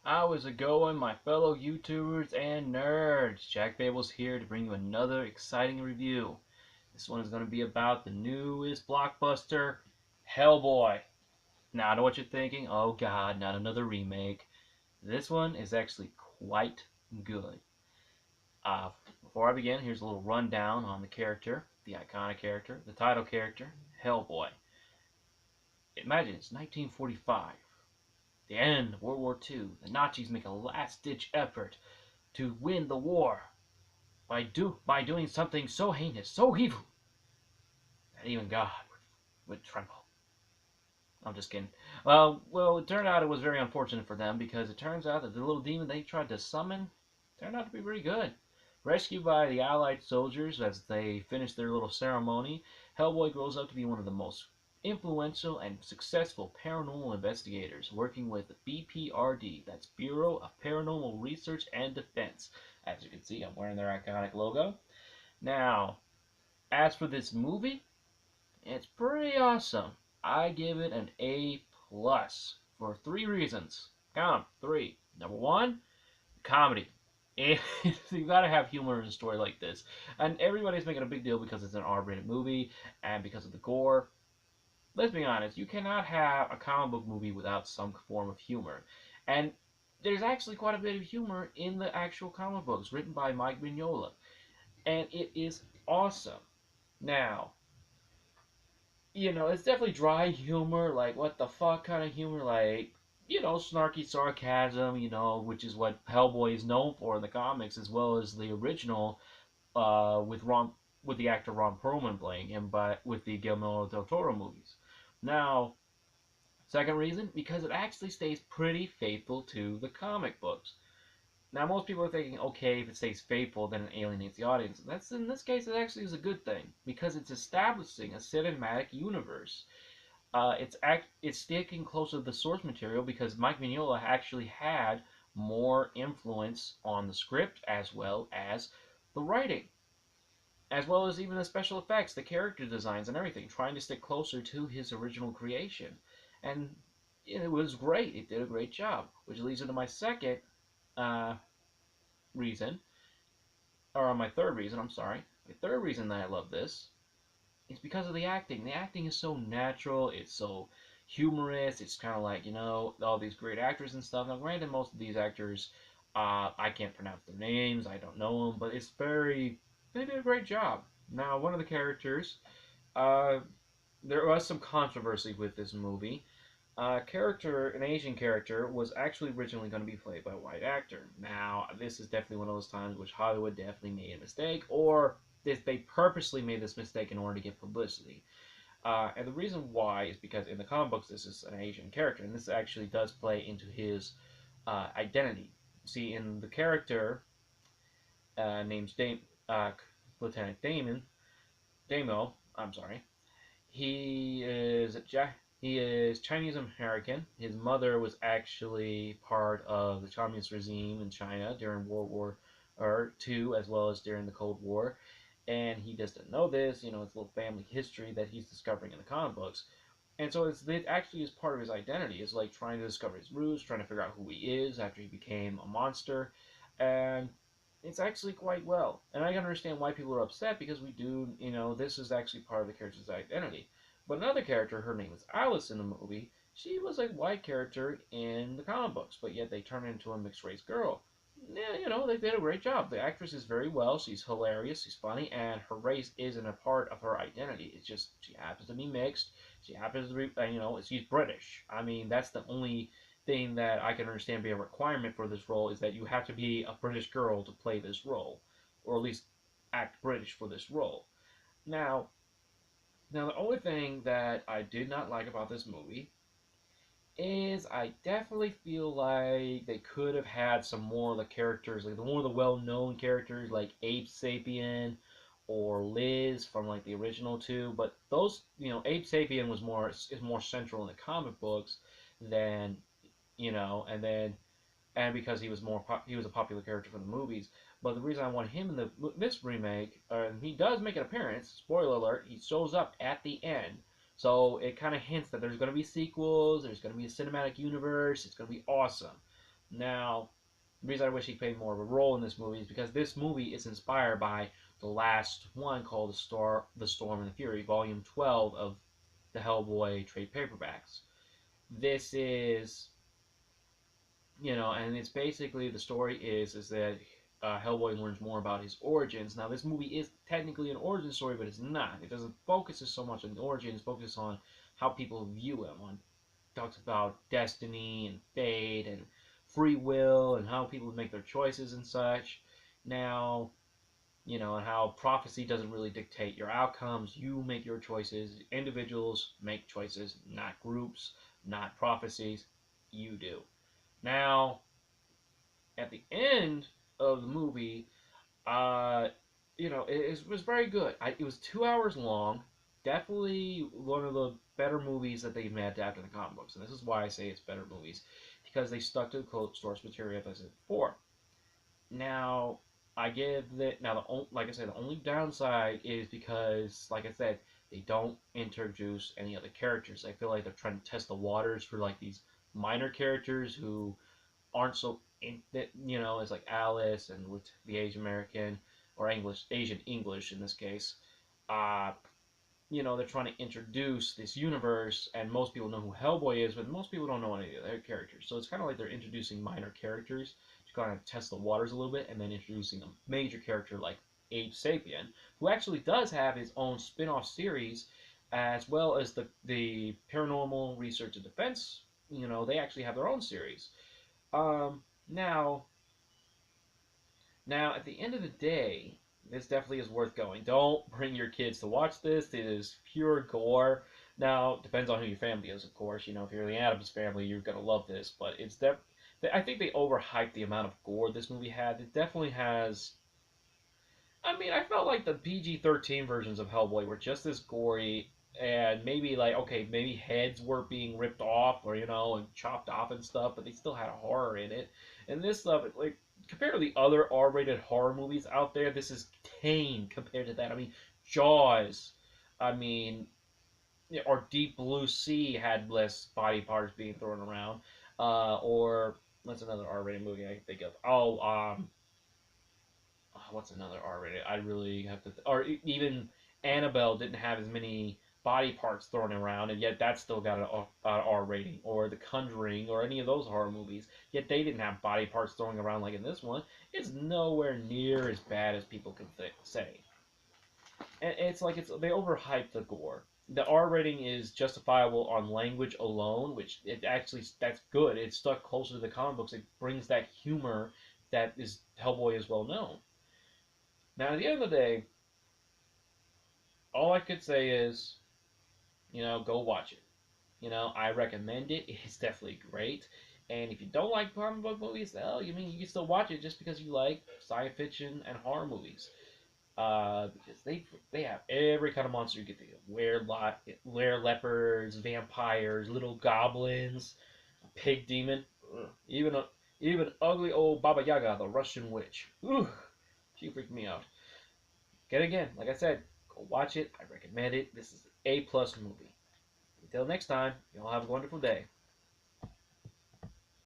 How is it going, my fellow YouTubers and nerds? Jack Babel's here to bring you another exciting review. This one is going to be about the newest blockbuster, Hellboy. Now, I know what you're thinking. Oh god, not another remake. This one is actually quite good. Before I begin, here's a little rundown on the character, the iconic character, the title character, Hellboy. Imagine it's 1945, the end of World War II. The Nazis make a last-ditch effort to win the war by doing something so heinous, so evil, that even God would tremble. I'm just kidding. Well, it turned out it was very unfortunate for them because it turns out that the little demon they tried to summon turned out to be pretty good. Rescued by the Allied soldiers as they finished their little ceremony, Hellboy grows up to be one of the most influential and successful paranormal investigators, working with the BPRD, that's Bureau of Paranormal Research and Defense. As you can see, I'm wearing their iconic logo. Now, as for this movie, it's pretty awesome. I give it an A plus for three reasons. Count 'em, three. Number one, comedy. You gotta have humor in a story like this. And everybody's making a big deal because it's an R-rated movie and because of the gore. Let's be honest, you cannot have a comic book movie without some form of humor. And there's actually quite a bit of humor in the actual comic books written by Mike Mignola. And it is awesome. Now, it's definitely dry humor, like what the fuck kind of humor, like, snarky sarcasm, which is what Hellboy is known for in the comics, as well as the original, with the actor Ron Perlman playing him, but with the Guillermo del Toro movies. Now, second reason, because it actually stays pretty faithful to the comic books. Now, most people are thinking, okay, if it stays faithful, then it alienates the audience. That's in this case, it actually is a good thing because it's establishing a cinematic universe. It's sticking closer to the source material because Mike Mignola actually had more influence on the script as well as the writing, as well as even the special effects, the character designs, and everything, trying to stick closer to his original creation. And it was great. It did a great job, which leads into my second uh, reason, or my third reason, I'm sorry. My third reason that I love this is because of the acting. The acting is so natural, it's so humorous, it's kind of like, all these great actors and stuff. Now, granted, most of these actors, I can't pronounce their names, I don't know them, but they did a great job. Now, one of the characters, uh, there was some controversy with this movie. An Asian character, was actually originally going to be played by a white actor. Now, this is definitely one of those times which Hollywood definitely made a mistake, or they purposely made this mistake in order to get publicity. And the reason why is because in the comic books, this is an Asian character, and this actually does play into his identity. See, in the character named Lieutenant Damo, I'm sorry, he is he is Chinese American. His mother was actually part of the communist regime in China during World War II, as well as during the Cold War. And he just didn't know this. It's a little family history that he's discovering in the comic books. And so it actually is part of his identity. It's like trying to discover his roots, trying to figure out who he is after he became a monster. And it's actually quite well. And I can understand why people are upset because this is actually part of the character's identity. But another character, her name is Alice in the movie, she was a white character in the comic books, but yet they turned her into a mixed race girl. Yeah, they did a great job. The actress is very well. She's hilarious. She's funny, and her race isn't a part of her identity. It's just she happens to be mixed. She happens to be, she's British. I mean, that's the only thing that I can understand be a requirement for this role is that you have to be a British girl to play this role, or at least act British for this role. Now, the only thing that I did not like about this movie is I definitely feel like they could have had some more of the characters, like the more of the well-known characters, like Abe Sapien or Liz from like the original two. But those, Abe Sapien is more central in the comic books than and because he was a popular character for the movies. But the reason I want him in this remake, he does make an appearance. Spoiler alert: he shows up at the end. So it kind of hints that there's going to be sequels, there's going to be a cinematic universe, it's going to be awesome. Now, the reason I wish he played more of a role in this movie is because this movie is inspired by the last one called The Storm and the Fury, Volume 12 of the Hellboy trade paperbacks. This is, and it's basically the story is that Hellboy learns more about his origins. Now, this movie is technically an origin story, but it's not. It doesn't focus so much on the origins, it focuses on how people view him. Talks about destiny and fate and free will and how people make their choices and such. Now, and how prophecy doesn't really dictate your outcomes. You make your choices. Individuals make choices, not groups, not prophecies. You do. Now, at the end of the movie, it was very good. It was 2 hours long. Definitely one of the better movies that they've made after the comic books, and this is why I say it's better movies, because they stuck to the source material as I said before. Now, I give that. Now, like I said, the only downside is because, like I said, they don't introduce any other characters. I feel like they're trying to test the waters for like these minor characters who aren't so it's like Alice and with the Asian American or Asian English in this case. Uh, they're trying to introduce this universe, and most people know who Hellboy is, but most people don't know any of their characters. So it's kind of like they're introducing minor characters to kind of test the waters a little bit, and then introducing a major character like Abe Sapien, who actually does have his own spin-off series, as well as the Paranormal Research and Defense. They actually have their own series. Um, now, at the end of the day, this definitely is worth going. Don't bring your kids to watch this. It is pure gore. Now, depends on who your family is, of course. If you're the Addams family, you're gonna love this. But I think they overhyped the amount of gore this movie had. It definitely has. I mean, I felt like the PG-13 versions of Hellboy were just as gory, and maybe like maybe heads were being ripped off or and chopped off and stuff, but they still had a horror in it. And this stuff, like compared to the other R-rated horror movies out there, this is tame compared to that. I mean, Jaws, I mean, or Deep Blue Sea had less body parts being thrown around, or what's another R-rated movie I can think of? What's another R-rated? I really have to. Even Annabelle didn't have as many body parts thrown around, and yet that still got an R rating. Or The Conjuring, or any of those horror movies, yet they didn't have body parts thrown around like in this one. It's nowhere near as bad as people can say. And it's like they overhype the gore. The R rating is justifiable on language alone, which that's good. It's stuck closer to the comic books. It brings that humor that is Hellboy is well known. Now, at the end of the day, all I could say is, go watch it. I recommend it. It's definitely great. And if you don't like comic book movies, well, you can still watch it just because you like science fiction and horror movies. Because they have every kind of monster you get to were leopards, vampires, little goblins, a pig demon, even ugly old Baba Yaga, the Russian witch. Ooh, she freaked me out. Again, like I said, go watch it. I recommend it. This is an A+ movie. Until next time, you all have a wonderful day.